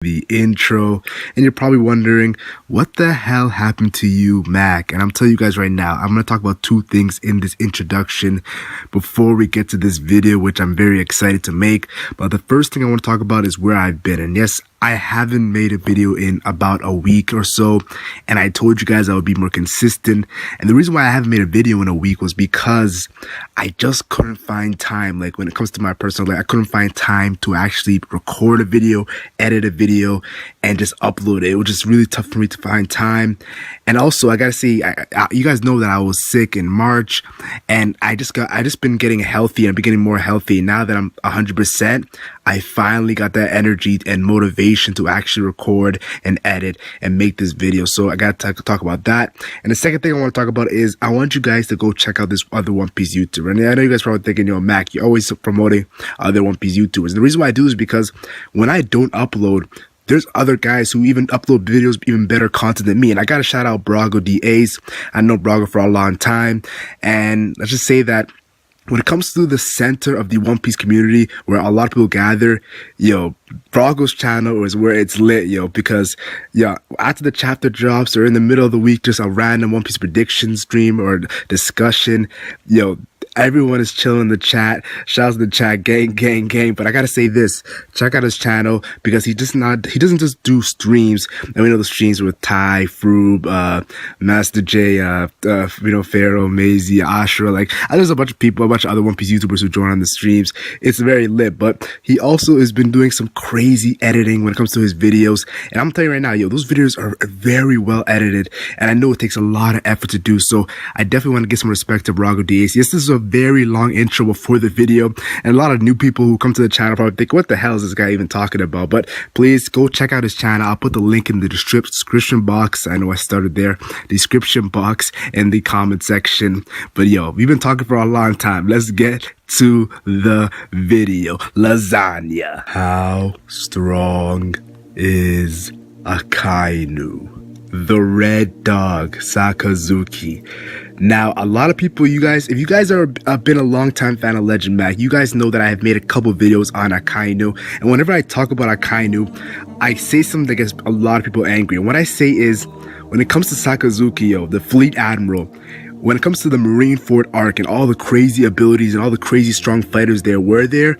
The intro, and you're probably wondering what the hell happened to you, Mac. And I'm telling you guys right now, I'm going to talk about two things in this introduction before we get to this video, which I'm very excited to make. But the first thing I want to talk about is where I've been. And yes, I haven't made a video in about a week or so, and I told you guys I would be more consistent. And the reason why I haven't made a video in a week was because I just couldn't find time. Like, when it comes to my personal life, I couldn't find time to actually record a video, edit a video, and just upload it. It was just really tough for me to find time. And also, I gotta say, you guys know that I was sick in March, and I just been getting healthy and getting more healthy. Now that I'm 100%, I finally got that energy and motivation to actually record and edit and make this video. So I got to talk about that. And the second thing I want to talk about is I want you guys to go check out this other One Piece YouTuber. And I know you guys probably thinking, yo, Mac, you're always promoting other One Piece YouTubers. And the reason why I do is because when I don't upload, there's other guys who even upload videos, even better content than me. And I got to shout out Brago DAs. I know Brago for a long time. And let's just say that when it comes to the center of the One Piece community, where a lot of people gather, yo, Brago's channel is where it's lit, yo, because, yeah, after the chapter drops or in the middle of the week, just a random One Piece prediction stream or discussion, yo, everyone is chilling in the chat. Shouts to the chat, gang, gang, gang. But I gotta say this: check out his channel, because he doesn't just do streams. And we know the streams with Ty, Froob, Master J, Pharaoh, Maisie, Ashra. Like, there's a bunch of people, a bunch of other One Piece YouTubers who join on the streams. It's very lit. But he also has been doing some crazy editing when it comes to his videos. And I'm telling you right now, yo, those videos are very well edited. And I know it takes a lot of effort to do. So I definitely want to give some respect to Brago DAC. Yes, this is a very long intro before the video, and a lot of new people who come to the channel probably think, what the hell is this guy even talking about? But please go check out his channel. I'll put the link in the description box. I know I started there. Description box in the comment section. But yo, we've been talking for a long time. Let's get to the video. Lasagna. How strong is Akainu? The red dog, Sakazuki. Now, a lot of people, if you guys are been a long time fan of Legend Mac, you guys know that I have made a couple videos on Akainu. And whenever I talk about Akainu, I say something that gets a lot of people angry. And what I say is, when it comes to Sakazuki, yo, the Fleet Admiral, when it comes to the Marineford arc and all the crazy abilities and all the crazy strong fighters there were there,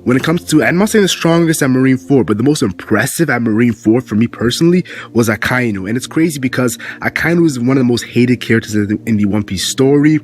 when it comes to, I'm not saying the strongest at Marineford, but the most impressive at Marineford for me personally was Akainu. And it's crazy because Akainu is one of the most hated characters in the One Piece story.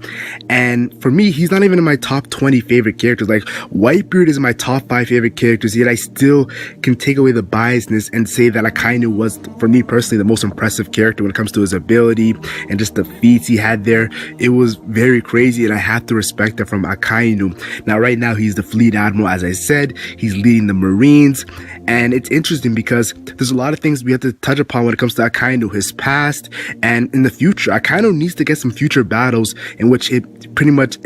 And for me, he's not even in my top 20 favorite characters. Like, Whitebeard is my top 5 favorite characters, yet I still can take away the biasness and say that Akainu was, for me personally, the most impressive character when it comes to his ability and just the feats he had there. It was very crazy, and I have to respect that from Akainu. Now, right now, he's the Fleet Admiral, as I said. He's leading the Marines, and it's interesting because there's a lot of things we have to touch upon when it comes to Akainu, his past, and in the future. Akainu needs to get some future battles in which it pretty much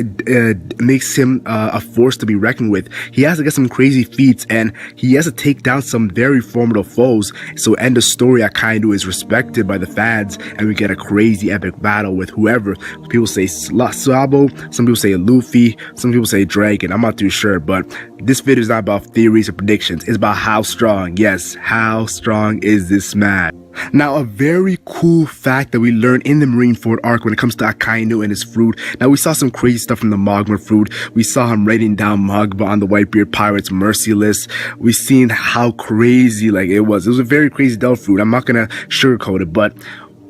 makes him a force to be reckoned with. He has to get some crazy feats, and he has to take down some very formidable foes. So end of story, Akainu is respected by the fans, and we get a crazy epic battle with whoever. People say Sabo, some people say Luffy, some people say Dragon. I'm not too sure, but this video is not about theories or predictions. It's about how strong, yes, how strong is this man? Now, a very cool fact that we learned in the Marineford arc when it comes to Akainu and his fruit. Now, we saw some crazy stuff from the Magma fruit. We saw him writing down Magma on the Whitebeard Pirates Merciless. We seen how crazy, like, it was. It was a very crazy Delph fruit. I'm not gonna sugarcoat it, but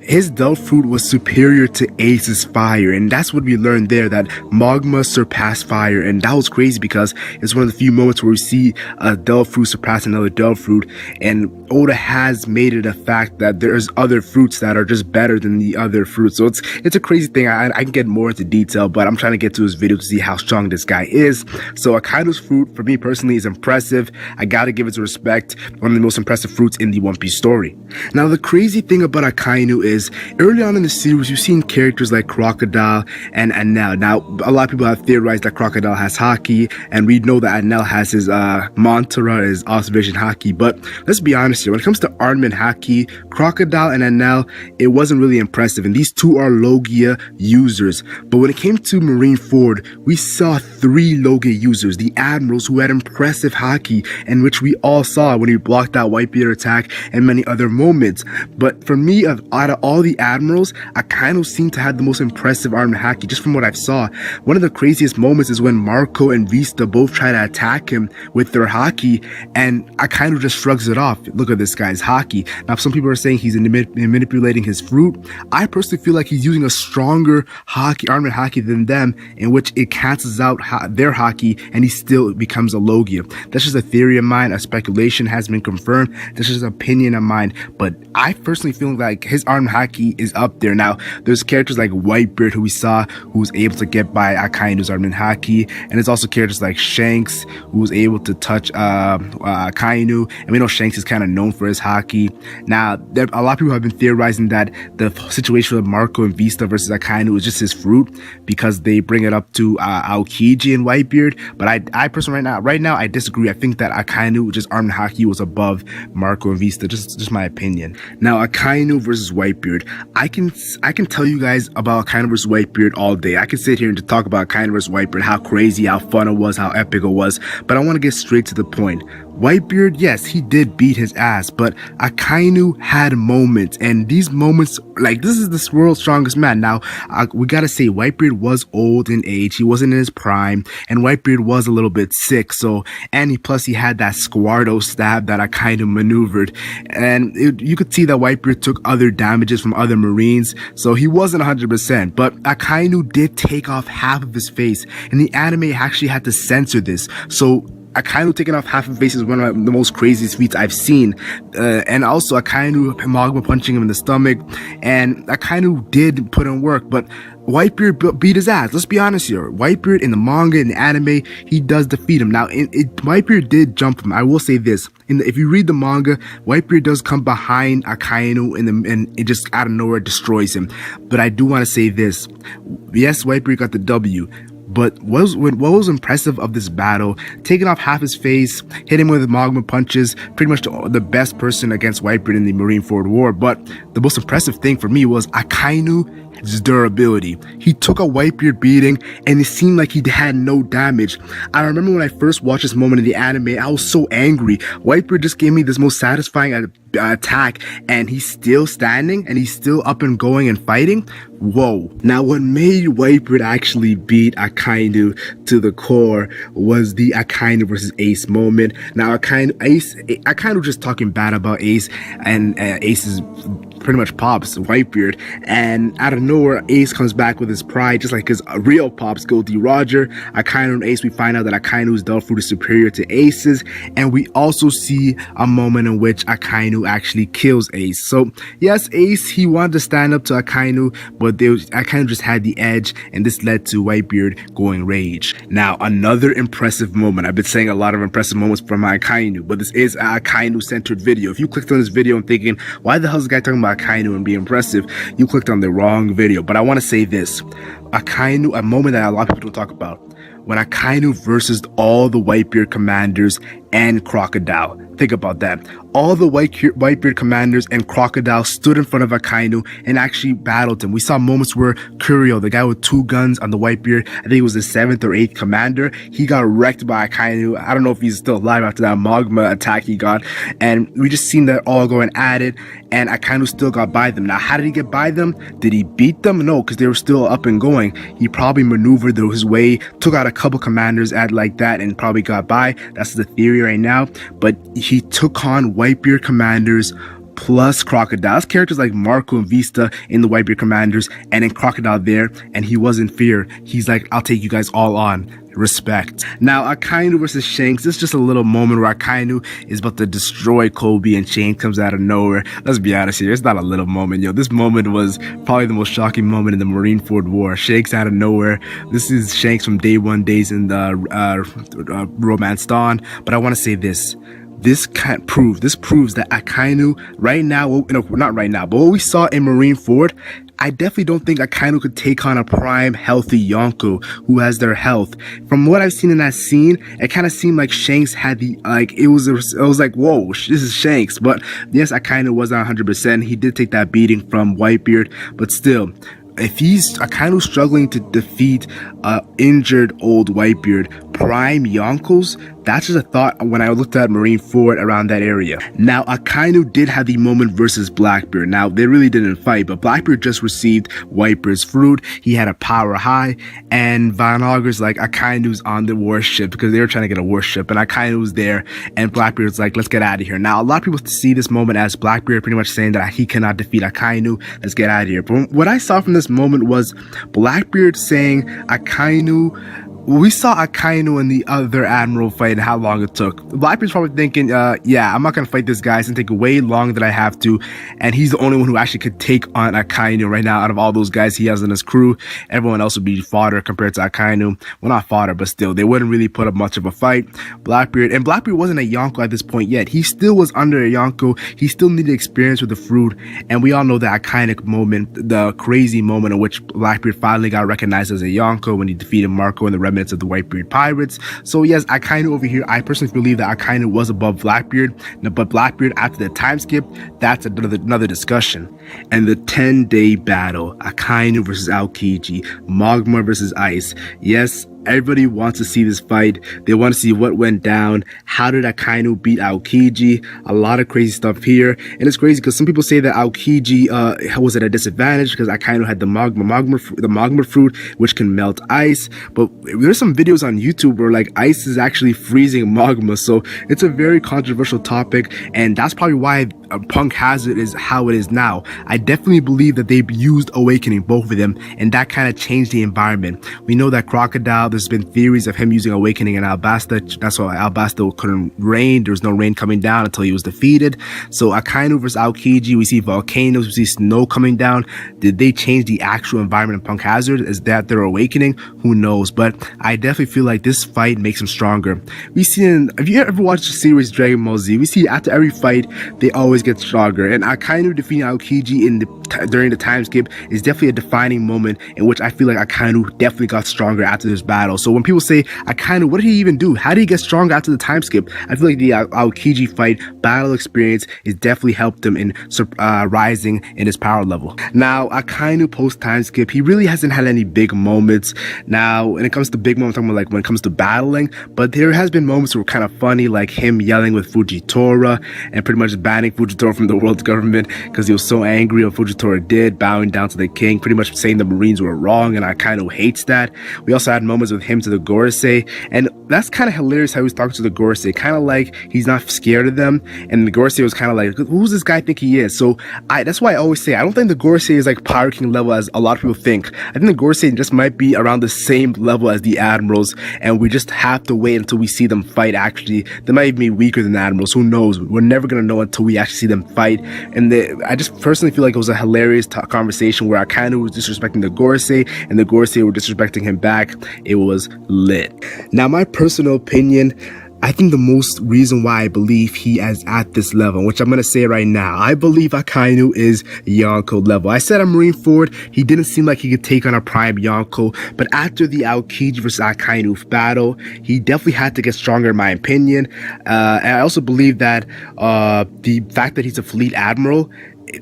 his Delph fruit was superior to Ace's fire, and that's what we learned there, that Magma surpassed fire. And that was crazy because it's one of the few moments where we see a Delph fruit surpass another Delph fruit, and Oda has made it a fact that there's other fruits that are just better than the other fruits. So it's a crazy thing. I can get more into detail, but I'm trying to get to his video to see how strong this guy is. So Akainu's fruit, for me personally, is impressive. I gotta give it respect. One of the most impressive fruits in the One Piece story. Now, the crazy thing about Akainu is is early on in the series, you've seen characters like Crocodile and Anel. Now, a lot of people have theorized that Crocodile has haki, and we know that Anel has his mantra, his observation haki. But let's be honest here, when it comes to armament haki, Crocodile and Anel, it wasn't really impressive, and these two are Logia users. But when it came to Marineford, we saw 3 Logia users, the Admirals, who had impressive haki, and which we all saw when he blocked that Whitebeard attack and many other moments. But for me, out of all the Admirals, Akainu seemed to have the most impressive armament haki, just from what I've saw. One of the craziest moments is when Marco and Vista both try to attack him with their haki, and Akainu just shrugs it off. Look at this guy's haki. Now, some people are saying he's manipulating his fruit. I personally feel like he's using a stronger haki, armament haki than them, in which it cancels out their haki, and he still becomes a Logia. That's just a theory of mine. A speculation has been confirmed. That's just an opinion of mine. But I personally feel like his armament haki is up there. Now, there's characters like Whitebeard, who we saw, who was able to get by Akainu's armament haki, and there's also characters like Shanks, who was able to touch Akainu, and we know Shanks is kind of known for his haki. Now, a lot of people have been theorizing that the situation with Marco and Vista versus Akainu is just his fruit, because they bring it up to Aokiji and Whitebeard. But I personally right now I disagree. I think that Akainu, just armament haki, was above Marco and Vista. Just my opinion. Now, Akainu versus Whitebeard, I can tell you guys about Akainu versus Whitebeard all day. I can sit here and just talk about Akainu versus Whitebeard, how crazy, how fun it was, how epic it was. But I want to get straight to the point. Whitebeard, yes, he did beat his ass, but Akainu had moments, and these moments, like, this is the world's strongest man. Now, we gotta say, Whitebeard was old in age, he wasn't in his prime, and Whitebeard was a little bit sick, so, and plus he had that Squardo stab that Akainu maneuvered, and you could see that Whitebeard took other damages from other Marines, so he wasn't 100%, but Akainu did take off half of his face, and the anime actually had to censor this, so Akainu taking off half of his face is one of the most craziest feats I've seen. And also Akainu magma punching him in the stomach. And Akainu did put in work, but Whitebeard beat his ass. Let's be honest here. Whitebeard in the manga, in the anime, he does defeat him. Now, Whitebeard did jump him. I will say this. If you read the manga, Whitebeard does come behind Akainu and it just out of nowhere destroys him. But I do want to say this. Yes, Whitebeard got the W. But what was impressive of this battle, taking off half his face, hitting him with magma punches, pretty much the best person against Whitebeard in the Marineford War. But the most impressive thing for me was Akainu's durability. He took a Whitebeard beating, and it seemed like he had no damage. I remember when I first watched this moment in the anime, I was so angry. Whitebeard just gave me this most satisfying attack, and he's still standing, and he's still up and going and fighting. Whoa. Now, what made Whitebeard actually beat Akainu to the core was the Akainu versus Ace moment. Now, Akainu just talking bad about Ace, and Ace is pretty much pops Whitebeard, and out of nowhere, Ace comes back with his pride, just like his real pops, Goldie Roger. Akainu and Ace, we find out that Akainu's Dull Fruit is superior to Ace's, and we also see a moment in which Akainu actually kills Ace. So, yes, Ace, he wanted to stand up to Akainu, but Akainu just had the edge, and this led to Whitebeard going rage. Now, another impressive moment. I've been saying a lot of impressive moments from Akainu, but this is an Akainu-centered video. If you clicked on this video and thinking, why the hell is this guy talking about Akainu and be impressive, you clicked on the wrong video. But I want to say this. Akainu, a moment that a lot of people don't talk about. When Akainu versus all the Whitebeard commanders and Crocodile. Think about that. All the Whitebeard commanders and Crocodile stood in front of Akainu and actually battled him. We saw moments where Curio, the guy with 2 guns on the Whitebeard, I think he was the 7th or 8th commander, he got wrecked by Akainu. I don't know if he's still alive after that magma attack he got. And we just seen that all going at it, and Akainu still got by them. Now, how did he get by them? Did he beat them? No, because they were still up and going. He probably maneuvered his way, took out a couple commanders at like that, and probably got by. That's the theory right now. But he took on Whitebeard commanders plus Crocodile's characters like Marco and Vista in the Whitebeard commanders, and then Crocodile there, and he was in fear. He's like, I'll take you guys all on. Respect. Now, Akainu versus Shanks, this is just a little moment where Akainu is about to destroy Kobe and Shanks comes out of nowhere. Let's be honest here, it's not a little moment, yo. This moment was probably the most shocking moment in the Marineford War. Shanks out of nowhere. This is Shanks from day 1 days in the Romance Dawn. But I want to say this. this proves that Akainu right now, not right now, but what we saw in Marineford, I definitely don't think Akainu could take on a prime, healthy Yonko who has their health. From what I've seen in that scene, it kind of seemed like Shanks had it was like, whoa, this is Shanks. But yes, Akainu wasn't 100%. He did take that beating from Whitebeard, but still, if he's Akainu struggling to defeat injured old Whitebeard, prime Yonkos, that's just a thought when I looked at Marineford around that area. Now, Akainu did have the moment versus Blackbeard. Now, they really didn't fight, but Blackbeard just received Whitebeard's fruit. He had a power high, and Von Auger's like, Akainu's on the warship, because they were trying to get a warship, and Akainu was there, and Blackbeard's like, let's get out of here. Now, a lot of people see this moment as Blackbeard pretty much saying that he cannot defeat Akainu, let's get out of here. But what I saw from this moment was Blackbeard saying Akainu, we saw Akainu and the other admiral fight and how long it took. Blackbeard's probably thinking, yeah, I'm not gonna fight this guy. It's gonna take way longer than I have to. And he's the only one who actually could take on Akainu right now out of all those guys he has in his crew. Everyone else would be fodder compared to Akainu. Well, not fodder, but still, they wouldn't really put up much of a fight. Blackbeard wasn't a Yonko at this point yet. He still was under a Yonko. He still needed experience with the fruit. And we all know the iconic moment, the crazy moment in which Blackbeard finally got recognized as a Yonko when he defeated Marco and the remnants of the Whitebeard pirates. So yes, Akainu over here, I personally believe that Akainu was above Blackbeard, but Blackbeard after the time skip, that's another discussion. And the 10-day battle, Akainu versus Aokiji, Magma versus Ice. Yes, everybody wants to see this fight. They want to see what went down. How did Akainu beat Aokiji? A lot of crazy stuff here. And it's crazy because some people say that Aokiji was at a disadvantage because Akainu had the magma fruit, which can melt ice. But there's some videos on YouTube where like ice is actually freezing magma. So it's a very controversial topic. And that's probably why Punk Hazard is how it is now. I definitely believe that they used Awakening, both of them, and that kind of changed the environment. We know that Crocodile, there's been theories of him using Awakening in Alabasta. That's why Alabasta couldn't rain. There was no rain coming down until he was defeated. So Akainu versus Aokiji, we see volcanoes, we see snow coming down. Did they change the actual environment in Punk Hazard? Is that their Awakening? Who knows? But I definitely feel like this fight makes him stronger. We see if you ever watched the series Dragon Ball Z, we see after every fight, they always get stronger. And Akainu defeating Aokiji during the time skip is definitely a defining moment in which I feel like Akainu definitely got stronger after this battle. So when people say Akainu, what did he even do? How did he get stronger after the time skip? I feel like the Aokiji fight battle experience is definitely helped him in rising in his power level. Now Akainu post time skip, he really hasn't had any big moments. Now when it comes to big moments, I'm talking about like when it comes to battling, but there has been moments that were kind of funny, like him yelling with Fujitora and pretty much banning Fujitora from the world government because he was so angry at what Fujitora did, bowing down to the king, pretty much saying the Marines were wrong, and Akainu hates that. We also had moments with him to the Gorosei, and that's kind of hilarious how he was talking to the Gorosei, kind of like he's not scared of them, and the Gorosei was kind of like, who's this guy think he is? So that's why I always say I don't think the Gorosei is like Pirate King level as a lot of people think. I think the Gorosei just might be around the same level as the admirals, and we just have to wait until we see them fight. Actually, they might even be weaker than the admirals, who knows? We're never gonna know until we actually see them fight. And I just personally feel like it was a hilarious conversation where Akainu was disrespecting the Gorosei and the Gorosei were disrespecting him back. It was lit. Now my personal opinion, I think the most reason why I believe he is at this level, which I'm going to say right now, I believe Akainu is Yonko level. I said on Marineford, he didn't seem like he could take on a prime Yonko, but after the Aokiji versus Akainu battle, he definitely had to get stronger in my opinion. And I also believe that the fact that he's a fleet admiral,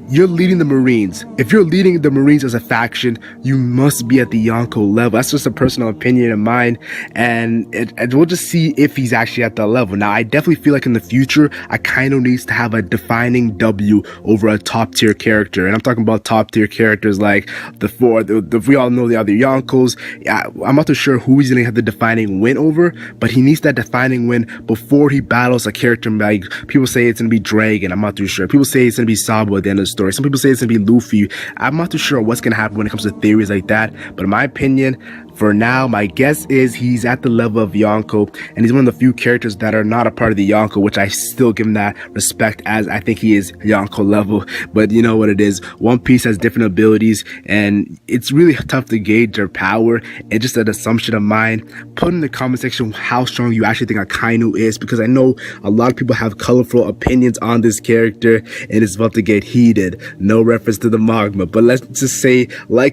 you're leading the Marines. If you're leading the Marines as a faction, you must be at the Yonko level. That's just a personal opinion of mine, and we'll just see if he's actually at that level. Now, I definitely feel like in the future, Akainu needs to have a defining W over a top tier character, and I'm talking about top tier characters like we all know the other Yonkos. I'm not too sure who he's gonna have the defining win over, but he needs that defining win before he battles a character like people say it's gonna be Dragon. I'm not too sure. People say it's gonna be Sabo at the end of the story. Some people say it's gonna be Luffy. I'm not too sure what's gonna happen when it comes to theories like that, but in my opinion, For now, my guess is he's at the level of Yonko, and he's one of the few characters that are not a part of the Yonko, which I still give him that respect, as I think he is Yonko level. But you know what it is, One Piece has different abilities, and it's really tough to gauge their power. And just an assumption of mine, put in the comment section how strong you actually think Akainu is, because I know a lot of people have colorful opinions on this character, and it's about to get heated. No reference to the manga, but let's just say, like